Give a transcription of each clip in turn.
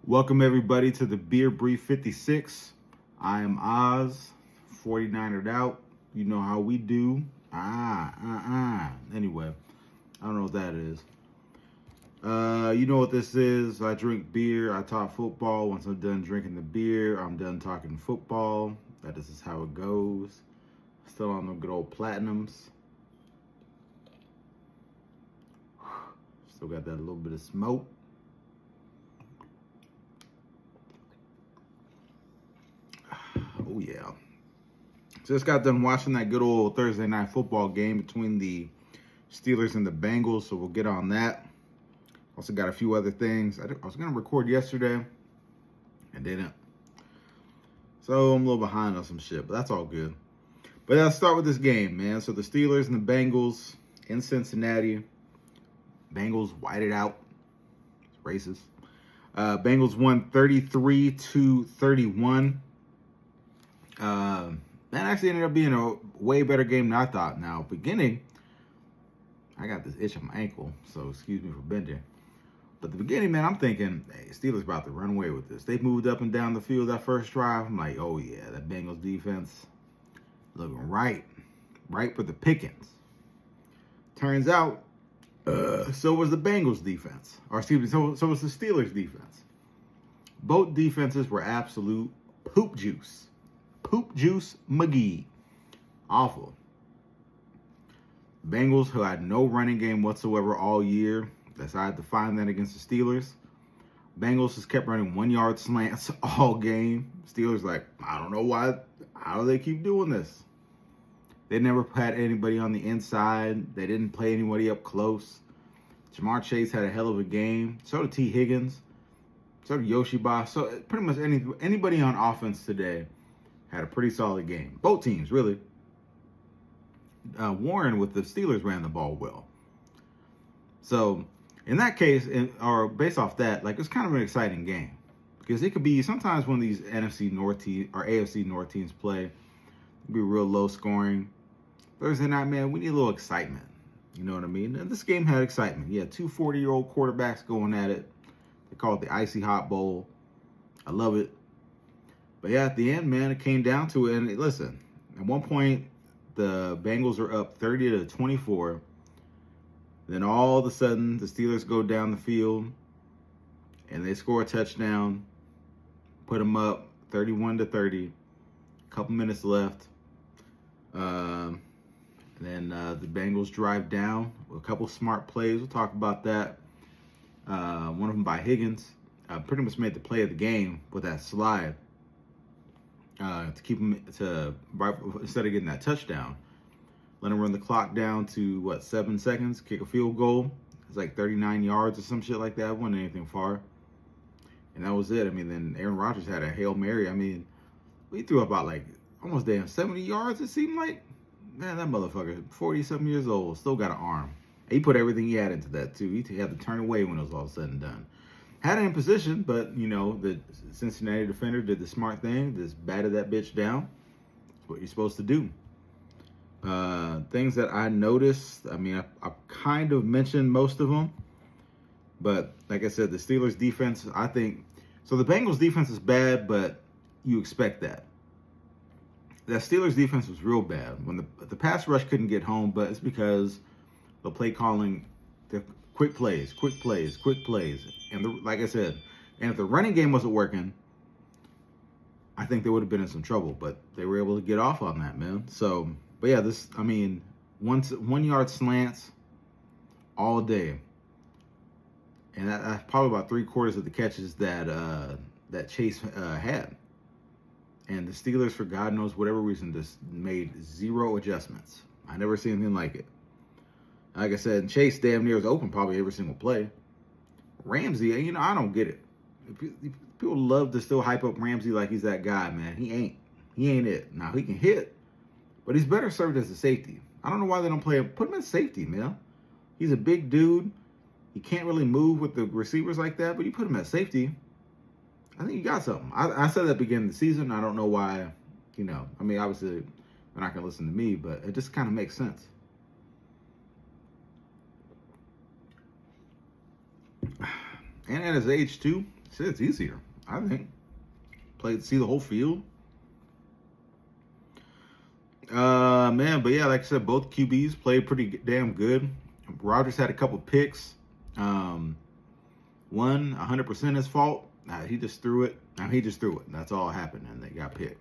Welcome everybody to the Beer Brief 56. I am Oz, 49ered out. You know how we do. Anyway, I don't know what that is. You know what this is. I drink beer. I talk football. Once I'm done drinking the beer, I'm done talking football. That is how it goes. Still on the good old platinums. Still got that little bit of smoke. Oh, yeah. Just got done watching that good old Thursday night football game between the Steelers and the Bengals, so we'll get on that. Also got a few other things. I was going to record yesterday. I didn't. So I'm a little behind on some shit, but that's all good. But let's start with this game, man. So the Steelers and the Bengals in Cincinnati. Bengals whited out. It's racist. Bengals won 33-31. That actually ended up being a way better game than I thought. Now, beginning, I got this itch on my ankle, so excuse me for bending. But the beginning, man, I'm thinking, hey, Steelers about to run away with this. They moved up and down the field that first drive. I'm like, oh yeah, that Bengals defense looking right for the pickings. Turns out, so was the Bengals defense, or excuse me, so was the Steelers defense. Both defenses were absolute poop juice. Poop juice McGee. Awful. Bengals, who had no running game whatsoever all year, decided to find that against the Steelers. Bengals just kept running 1 yard slants all game. Steelers like, I don't know why. How do they keep doing this? They never had anybody on the inside. They didn't play anybody up close. Jamar Chase had a hell of a game. So did T. Higgins. So did Yoshiba. So pretty much anybody on offense today had a pretty solid game. Both teams, really. Warren with the Steelers ran the ball well. So, in that case, or based off that, like, it's kind of an exciting game. Because it could be, sometimes when these NFC North teams or AFC North teams play, it'd be real low scoring. Thursday night, man, we need a little excitement. You know what I mean? And this game had excitement. Yeah, two 40-year-old quarterbacks going at it. They call it the Icy Hot Bowl. I love it. But yeah, at the end, man, it came down to it. And listen, at one point, the Bengals are up 30-24. Then all of a sudden, the Steelers go down the field and they score a touchdown, put them up 31-30. A couple minutes left. Then the Bengals drive down with a couple smart plays. We'll talk about that. One of them by Higgins. Pretty much made the play of the game with that slide. To keep him instead of getting that touchdown, let him run the clock down to 7 seconds, kick a field goal. It's like 39 yards or some shit like that. It wasn't anything far, and that was it. I mean, then Aaron Rodgers had a Hail Mary. I mean, we threw about like almost 70 yards. It seemed like, man, that motherfucker, 40-something years old, still got an arm. He put everything he had into that too. He had to turn away when it was all said and done. Had it in position, but, you know, the Cincinnati defender did the smart thing. Just batted that bitch down. That's what you're supposed to do. Things that I noticed, I mean, I kind of mentioned most of them. But, like I said, the Steelers defense, I think... So, the Bengals defense is bad, but you expect that. The Steelers defense was real bad. When the pass rush couldn't get home, but it's because the play calling... Quick plays. And like I said, and if the running game wasn't working, I think they would have been in some trouble. But they were able to get off on that, man. So, but yeah, 1 yard slants all day. And that's probably about 3/4 of the catches that Chase had. And the Steelers, for God knows whatever reason, just made zero adjustments. I never seen anything like it. Like I said, Chase damn near was open probably every single play. Ramsey, you know, I don't get it. People love to still hype up Ramsey like he's that guy, man. He ain't. He ain't it. Now, he can hit, but he's better served as a safety. I don't know why they don't play him. Put him at safety, man. He's a big dude. He can't really move with the receivers like that, but you put him at safety, I think you got something. I said that at the beginning of the season. I don't know why, you know. I mean, obviously, they're not going to listen to me, but it just kind of makes sense. And at his age, too, Shit, it's easier, I think. See the whole field. Man, but yeah, like I said, both QBs played pretty damn good. Rodgers had a couple picks. One 100% his fault. He just threw it. He just threw it. That's all happened, and they got picked.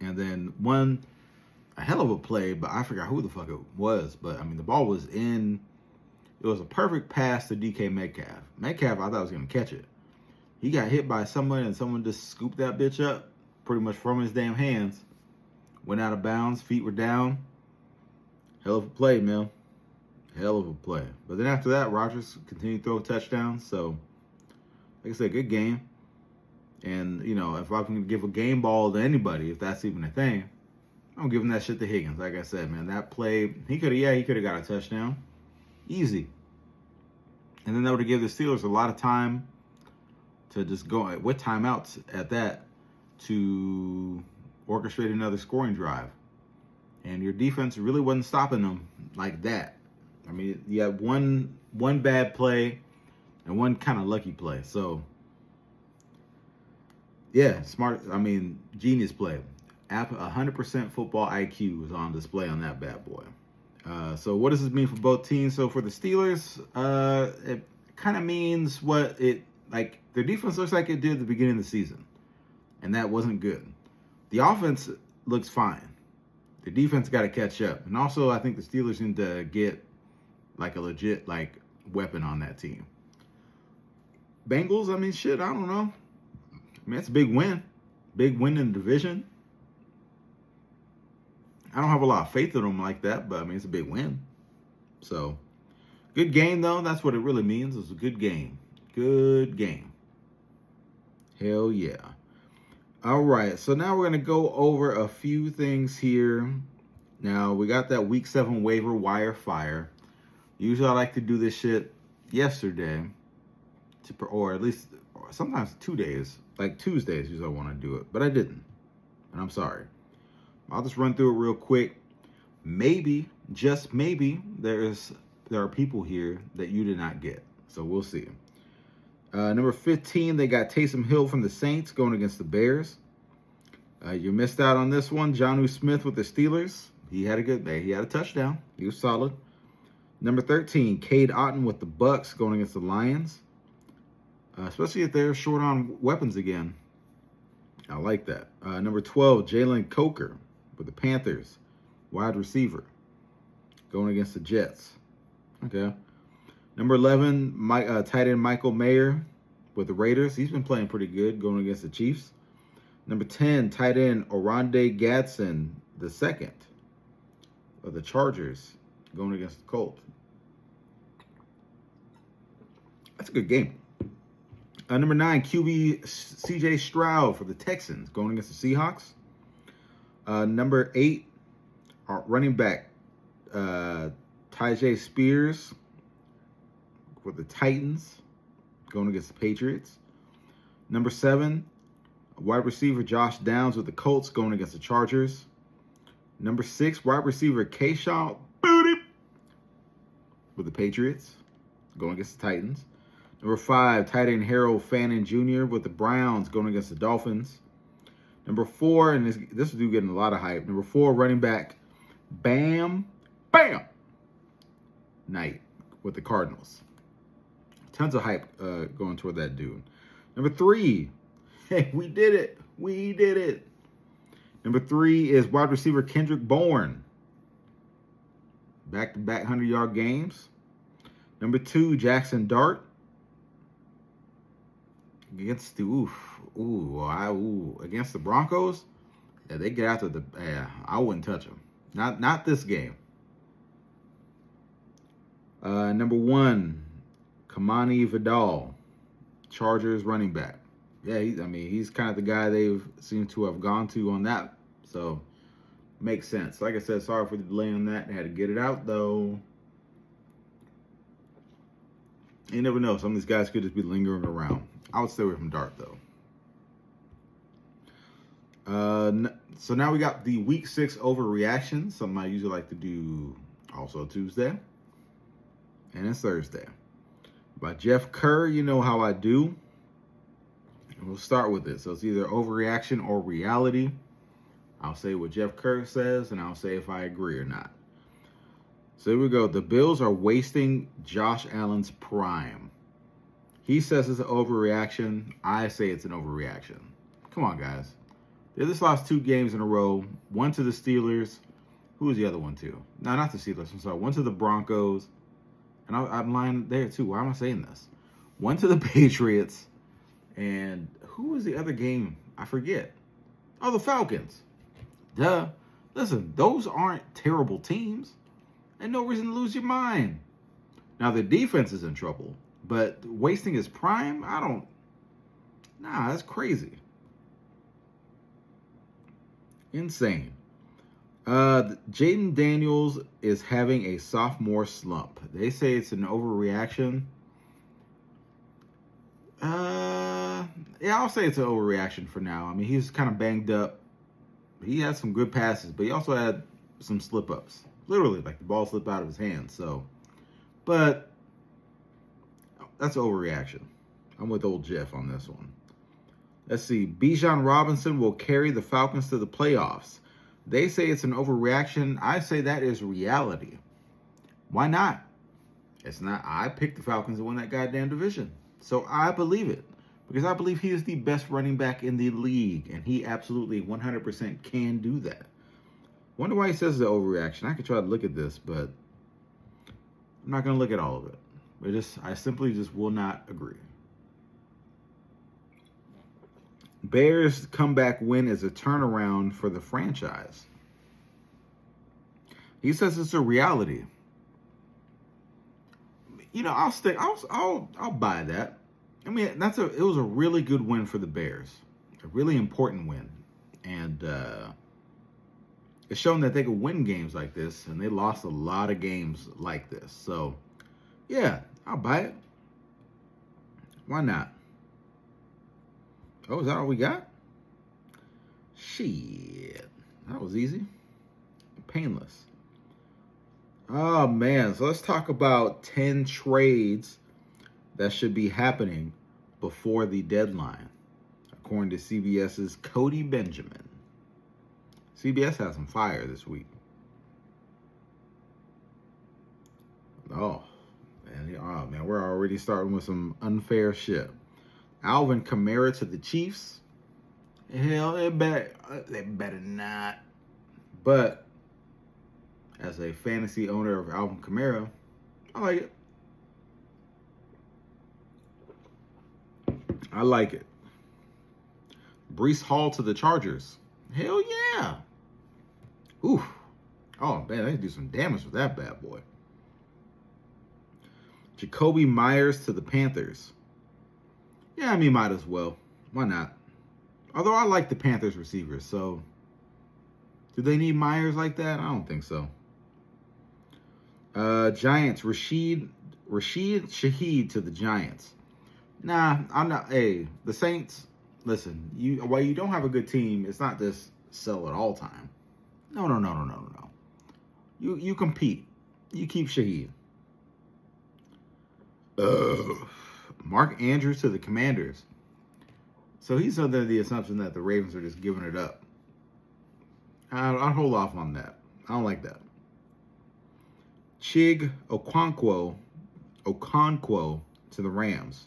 And then one, a hell of a play, but I forgot who the fuck it was. But I mean, the ball was in. It was a perfect pass to DK Metcalf. Metcalf, I thought was gonna catch it. He got hit by someone, and someone just scooped that bitch up, pretty much from his damn hands. Went out of bounds, feet were down. Hell of a play, man. Hell of a play. But then after that, Rodgers continued to throw touchdowns. So, like I said, good game. And, you know, if I can give a game ball to anybody, if that's even a thing, I'm giving that shit to Higgins. Like I said, man, that play, he could have got a touchdown. Easy. And then that would have given the Steelers a lot of time to just go with timeouts at that to orchestrate another scoring drive. And your defense really wasn't stopping them like that. I mean, you had one bad play and one kind of lucky play. So, yeah, smart. I mean, genius play. 100% football IQ was on display on that bad boy. So what does this mean for both teams? So for the Steelers, it kind of means what it, like, their defense looks like it did at the beginning of the season. And that wasn't good. The offense looks fine. The defense got to catch up. And also, I think the Steelers need to get, like, a legit, like, weapon on that team. Bengals, I mean, shit, I don't know. I mean, that's a big win. Big win in the division. I don't have a lot of faith in them like that, but, I mean, it's a big win. So, good game, though. That's what it really means. It's a good game. Good game. Hell yeah. All right, so now we're going to go over a few things here. Now, we got that Week 7 waiver wire fire. Usually I like to do this shit yesterday, or at least sometimes 2 days. Like Tuesdays usually I want to do it, but I didn't, and I'm sorry. I'll just run through it real quick. Maybe, just maybe, there are people here that you did not get, so we'll see. Number 15, they got Taysom Hill from the Saints going against the Bears. You missed out on this one. Jonnu Smith with the Steelers. He had a good day. He had a touchdown. He was solid. Number 13, Cade Otton with the Bucks going against the Lions. Especially if they're short on weapons again. I like that. Number 12, Jalen Coker with the Panthers. Wide receiver. Going against the Jets. Okay. Number 11, tight end Michael Mayer with the Raiders. He's been playing pretty good going against the Chiefs. Number 10, tight end Oronde Gadsden II of the Chargers going against the Colts. That's a good game. Number 9, QB CJ Stroud for the Texans going against the Seahawks. Number 8, running back Tyjae Spears for the Titans going against the Patriots. Number 7, wide receiver Josh Downs with the Colts going against the Chargers. Number 6, wide receiver Kayshawn Booty with the Patriots going against the Titans. Number 5, tight end Harold Fannin Jr. with the Browns going against the Dolphins. Number 4, and this dude getting a lot of hype. Number 4, running back Bam Knight with the Cardinals. Tons of hype going toward that dude. Number 3, hey, we did it. We did it. Number 3 is wide receiver Kendrick Bourne. Back-to-back 100-yard games. Number 2, Jackson Dart. Against the against the Broncos. Yeah, they get after the. I wouldn't touch them. Not this game. Number 1, Kamani Vidal, Chargers running back. Yeah, he's kind of the guy they've seemed to have gone to on that. So, makes sense. Like I said, sorry for the delay on that. I had to get it out, though. You never know. Some of these guys could just be lingering around. I would stay away from Dart, though. So now we got the Week 6 overreactions. Something I usually like to do also Tuesday. And it's Thursday. By Jeff Kerr, you know how I do. We'll start with it. So it's either overreaction or reality. I'll say what Jeff Kerr says, and I'll say if I agree or not. So here we go. The Bills are wasting Josh Allen's prime. He says it's an overreaction. I say it's an overreaction. Come on, guys. They just lost 2 games in a row. One to the Steelers. Who was the other one to? No, not the Steelers. I'm sorry. One to the Broncos. And I'm lying there, too. Why am I saying this? One to the Patriots. And who was the other game? I forget. Oh, the Falcons. Duh. Listen, those aren't terrible teams. And no reason to lose your mind. Now, the defense is in trouble. But wasting his prime? Nah, that's crazy. Insane. Jaden Daniels is having a sophomore slump. They say it's an overreaction. Yeah, I'll say it's an overreaction for now. I mean, he's kind of banged up. He had some good passes, but he also had some slip-ups. Literally, like the ball slipped out of his hands. But that's an overreaction. I'm with old Jeff on this one. Let's see. Bijan Robinson will carry the Falcons to the playoffs. They say it's an overreaction. I say that is reality. Why not? It's not. I picked the Falcons to win that goddamn division. So I believe it. Because I believe he is the best running back in the league. And he absolutely 100% can do that. Wonder why he says it's an overreaction. I could try to look at this, but I'm not going to look at all of it. I simply just will not agree. Bears comeback win is a turnaround for the franchise. He says it's a reality. You know, I'll buy that. I mean, it was a really good win for the Bears. A really important win. And it's shown that they could win games like this, and they lost a lot of games like this. So, yeah, I'll buy it. Why not? Oh, is that all we got? Shit. That was easy. Painless. Oh, man. So let's talk about 10 trades that should be happening before the deadline, according to CBS's Cody Benjamin. CBS has some fire this week. Oh, man, we're already starting with some unfair shit. Alvin Kamara to the Chiefs. Hell, they better not. But as a fantasy owner of Alvin Kamara, I like it. I like it. Breece Hall to the Chargers. Hell yeah. Oof. Oh, man, they can do some damage with that bad boy. Jacoby Myers to the Panthers. Yeah, I mean, might as well. Why not? Although I like the Panthers receivers, so do they need Myers like that? I don't think so. Giants, Rashid Shaheed to the Giants. Nah, I'm not. Hey, the Saints, listen, while you don't have a good team, it's not this sell at all time. No. You compete. You keep Shaheed. Mark Andrews to the Commanders. So he's under the assumption that the Ravens are just giving it up. I'll hold off on that. I don't like that. Chig Okonkwo to the Rams.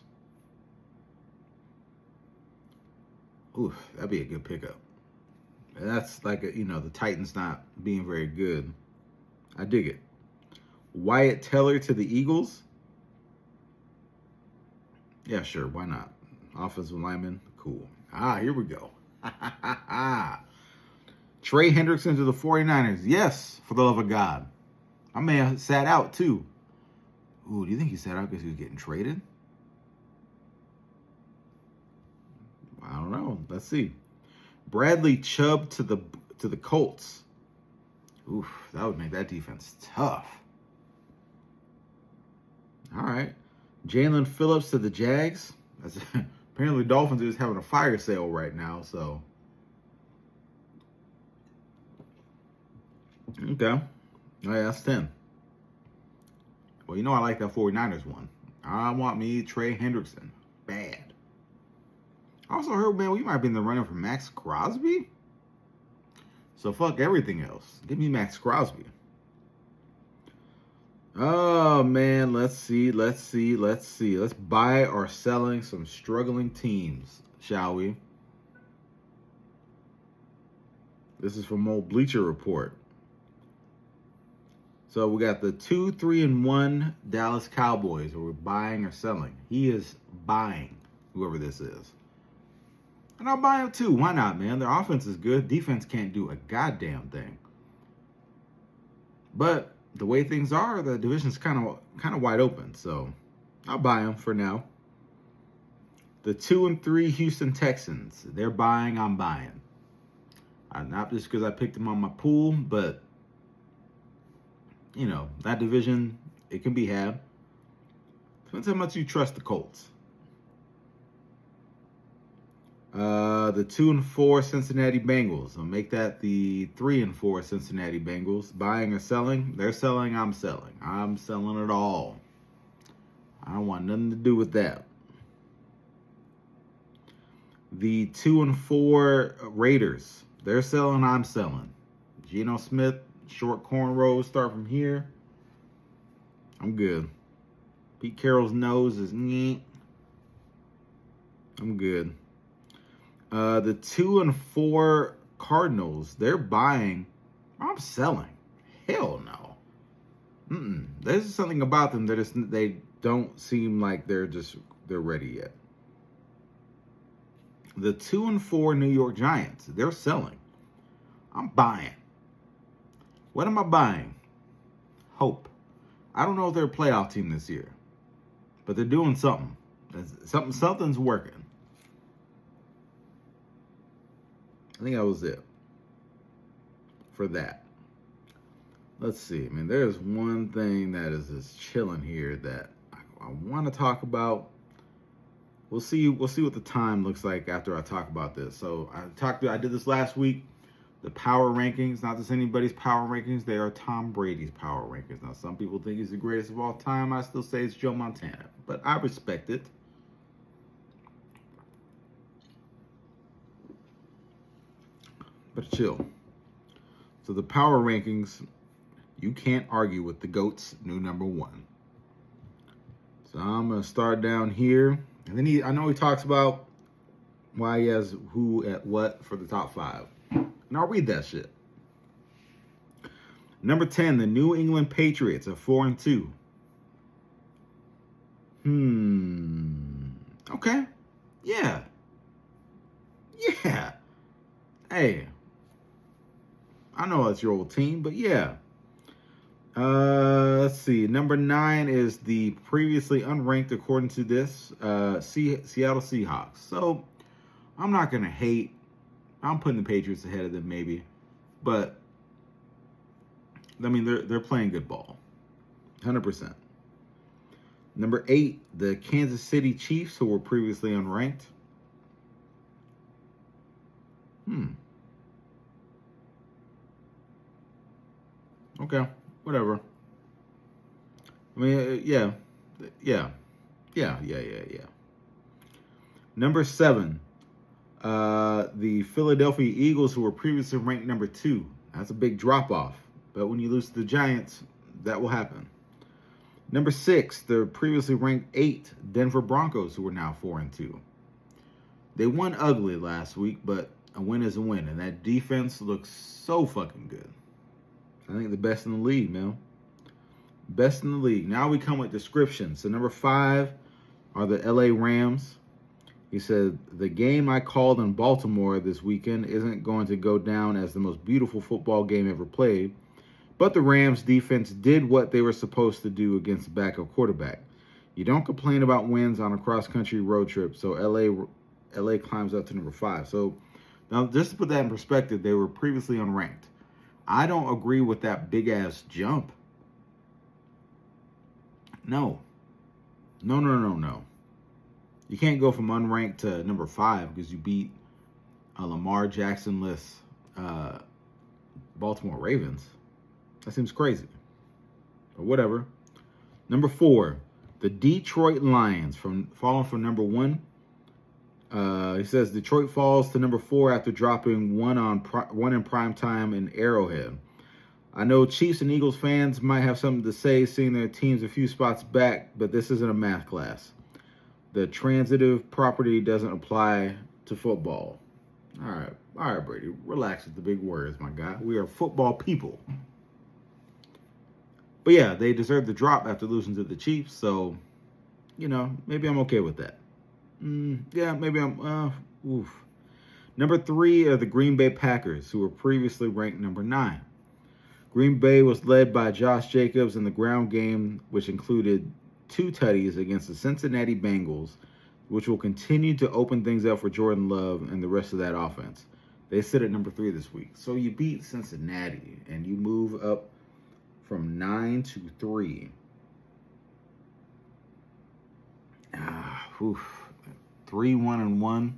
Oof, that'd be a good pickup. And that's like, the Titans not being very good. I dig it. Wyatt Teller to the Eagles. Yeah, sure. Why not? Offensive lineman. Cool. Here we go. Trey Hendrickson to the 49ers. Yes, for the love of God. My man sat out, too. Ooh, do you think he sat out because he was getting traded? I don't know. Let's see. Bradley Chubb to the Colts. Oof, that would make that defense tough. All right. Jalen Phillips to the Jags. Apparently, the Dolphins are just having a fire sale right now, so. Okay. Oh, yeah, that's 10. Well, I like that 49ers one. I want me Trey Hendrickson. Bad. I also heard, man, we might be in the running for Max Crosby. So fuck everything else. Give me Max Crosby. Oh man, let's see. Let's buy or selling some struggling teams, shall we? This is from old Bleacher Report. So we got the 2-3-1 Dallas Cowboys, who we're buying or selling. He is buying whoever this is. And I'll buy him too. Why not, man? Their offense is good. Defense can't do a goddamn thing. But the way things are, the division's kind of wide open. So I'll buy him for now. The 2-3 Houston Texans. They're buying. I'm buying. Not just because I picked them on my pool, but you know that division, it can be had. Depends how much you trust the Colts. The 2-4 Cincinnati Bengals. I'll make that the 3-4 Cincinnati Bengals. Buying or selling? They're selling. I'm selling. I'm selling it all. I don't want nothing to do with that. The 2-4 Raiders. They're selling. I'm selling. Geno Smith, short cornrows, start from here. I'm good. Pete Carroll's nose is neat. I'm good. The 2-4 Cardinals, they're buying. I'm selling. Hell no. There's something about them that they don't seem like they're ready yet. The 2-4 New York Giants, they're selling. I'm buying. What am I buying? Hope. I don't know if they're a playoff team this year, but they're doing something. Something's working. I think that was it for that. Let's see. I mean, there's one thing that is just chilling here that I want to talk about. We'll see what the time looks like after I talk about this. So I did this last week. The power rankings, not just anybody's power rankings. They are Tom Brady's power rankings. Now, some people think he's the greatest of all time. I still say it's Joe Montana, but I respect it. But chill. So the power rankings, you can't argue with the GOAT's new number one. So I'm going to start down here. And then I know he talks about why he has who at what for the top 5. And I'll read that shit. Number 10, the New England Patriots are 4-2. Okay. Yeah. Hey. I know that's your old team, but yeah. Let's see. Number 9 is the previously unranked, according to this, Seattle Seahawks. So I'm not gonna hate. I'm putting the Patriots ahead of them, maybe, but I mean they're playing good ball, 100%. Number 8, the Kansas City Chiefs, who were previously unranked. Okay, whatever. I mean, yeah. Number 7, the Philadelphia Eagles, who were previously ranked number 2. That's a big drop-off. But when you lose to the Giants, that will happen. Number 6, the previously ranked 8 Denver Broncos, who are now 4-2. They won ugly last week, but a win is a win. And that defense looks so fucking good. I think the best in the league, man. Best in the league. Now we come with descriptions. So number 5 are the LA Rams. He said, the game I called in Baltimore this weekend isn't going to go down as the most beautiful football game ever played, but the Rams defense did what they were supposed to do against a backup quarterback. You don't complain about wins on a cross-country road trip, so LA climbs up to number 5. So now just to put that in perspective, they were previously unranked. I don't agree with that big-ass jump. No. You can't go from unranked to number 5 because you beat a Lamar Jackson-less Baltimore Ravens. That seems crazy. But whatever. Number 4, the Detroit Lions, falling from number 1 He says Detroit falls to number 4 after dropping one in prime time in Arrowhead. I know Chiefs and Eagles fans might have something to say seeing their teams a few spots back, but this isn't a math class. The transitive property doesn't apply to football. All right, Brady, relax with the big words, my guy. We are football people. But yeah, they deserve the drop after losing to the Chiefs, so, maybe I'm okay with that. Yeah, maybe oof. Number 3 are the Green Bay Packers, who were previously ranked number 9. Green Bay was led by Josh Jacobs in the ground game, which included 2 tutties against the Cincinnati Bengals, which will continue to open things up for Jordan Love and the rest of that offense. They sit at number 3 this week. So you beat Cincinnati, and you move up from 9 to 3. 3-1-1.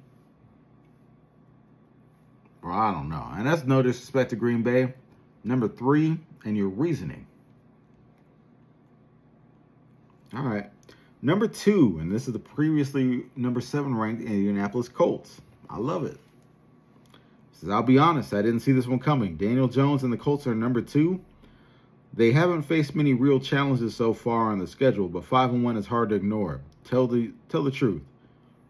Bro, I don't know. And that's no disrespect to Green Bay. Number 3, and your reasoning. All right. Number 2, and this is the previously number 7 ranked Indianapolis Colts. I love it. Says, I'll be honest, I didn't see this one coming. Daniel Jones and the Colts are number 2. They haven't faced many real challenges so far on the schedule, but 5-1 is hard to ignore. Tell the truth.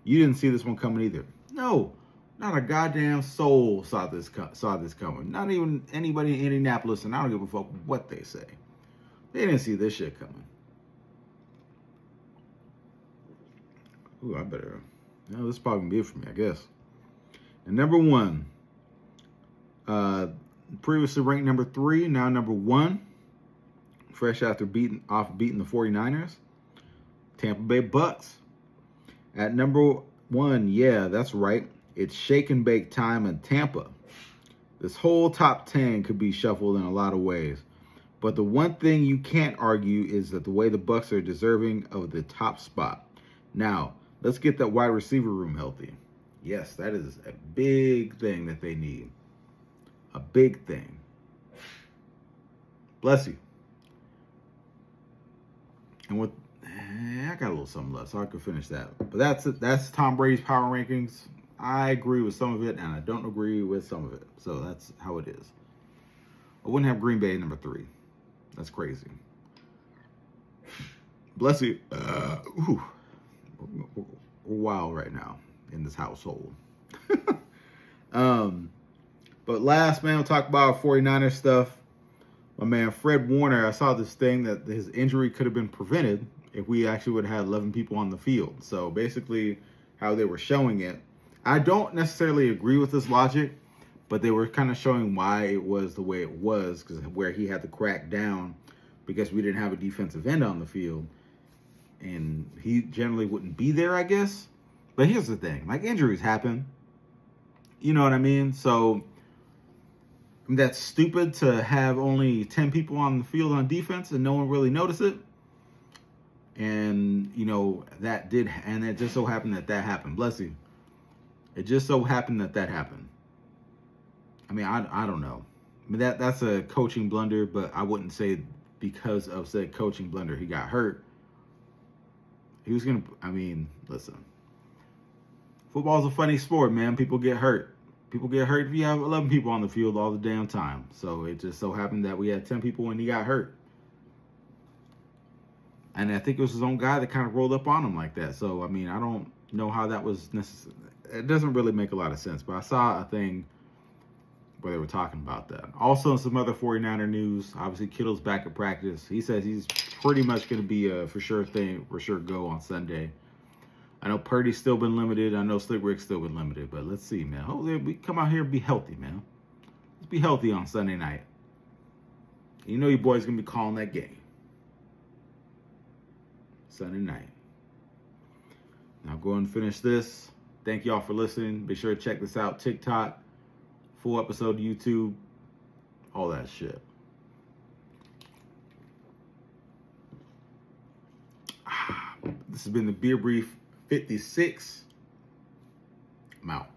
You didn't see this one coming either. No, not a goddamn soul saw this coming. Not even anybody in Indianapolis, and I don't give a fuck what they say. They didn't see this shit coming. Ooh, I better. No, this is probably gonna be it for me, I guess. And number 1, previously ranked number 3, now number 1. Fresh after beating the 49ers. Tampa Bay Bucks. At number 1, yeah, that's right. It's shake and bake time in Tampa. This whole top 10 could be shuffled in a lot of ways. But the one thing you can't argue is that the way the Bucks are deserving of the top spot. Now, let's get that wide receiver room healthy. Yes, that is a big thing that they need. A big thing. Bless you. And I got a little something left, so I could finish that. But that's it. That's Tom Brady's power rankings. I agree with some of it, and I don't agree with some of it. So that's how it is. I wouldn't have Green Bay number 3. That's crazy. Bless you. We're wild right now in this household. But last, man, we'll talk about 49ers stuff. My man Fred Warner, I saw this thing that his injury could have been prevented if we actually would have had 11 people on the field. So basically how they were showing it, I don't necessarily agree with this logic, but they were kind of showing why it was the way it was, because where he had to crack down because we didn't have a defensive end on the field. And he generally wouldn't be there, I guess. But here's the thing, like, injuries happen. You know what I mean? So that's stupid to have only 10 people on the field on defense and no one really noticed it. And, that did, and it just so happened that happened. Bless you. It just so happened that happened. I mean, I don't know. I mean, that's a coaching blunder, but I wouldn't say because of said coaching blunder he got hurt. He was listen. Football's a funny sport, man. People get hurt. People get hurt if you have 11 people on the field all the damn time. So it just so happened that we had 10 people when he got hurt. And I think it was his own guy that kind of rolled up on him like that. So, I mean, I don't know how that was necessary. It doesn't really make a lot of sense. But I saw a thing where they were talking about that. Also, in some other 49er news, obviously Kittle's back at practice. He says he's pretty much going to be a for sure go on Sunday. I know Purdy's still been limited. I know Slick Rick's still been limited. But let's see, man. Hopefully we come out here and be healthy, man. Let's be healthy on Sunday night. You know your boy's going to be calling that game. Sunday night. Now go and finish this. Thank y'all for listening. Be sure to check this out. TikTok, full episode YouTube, all that shit. This has been the Beer Brief 56. I'm out.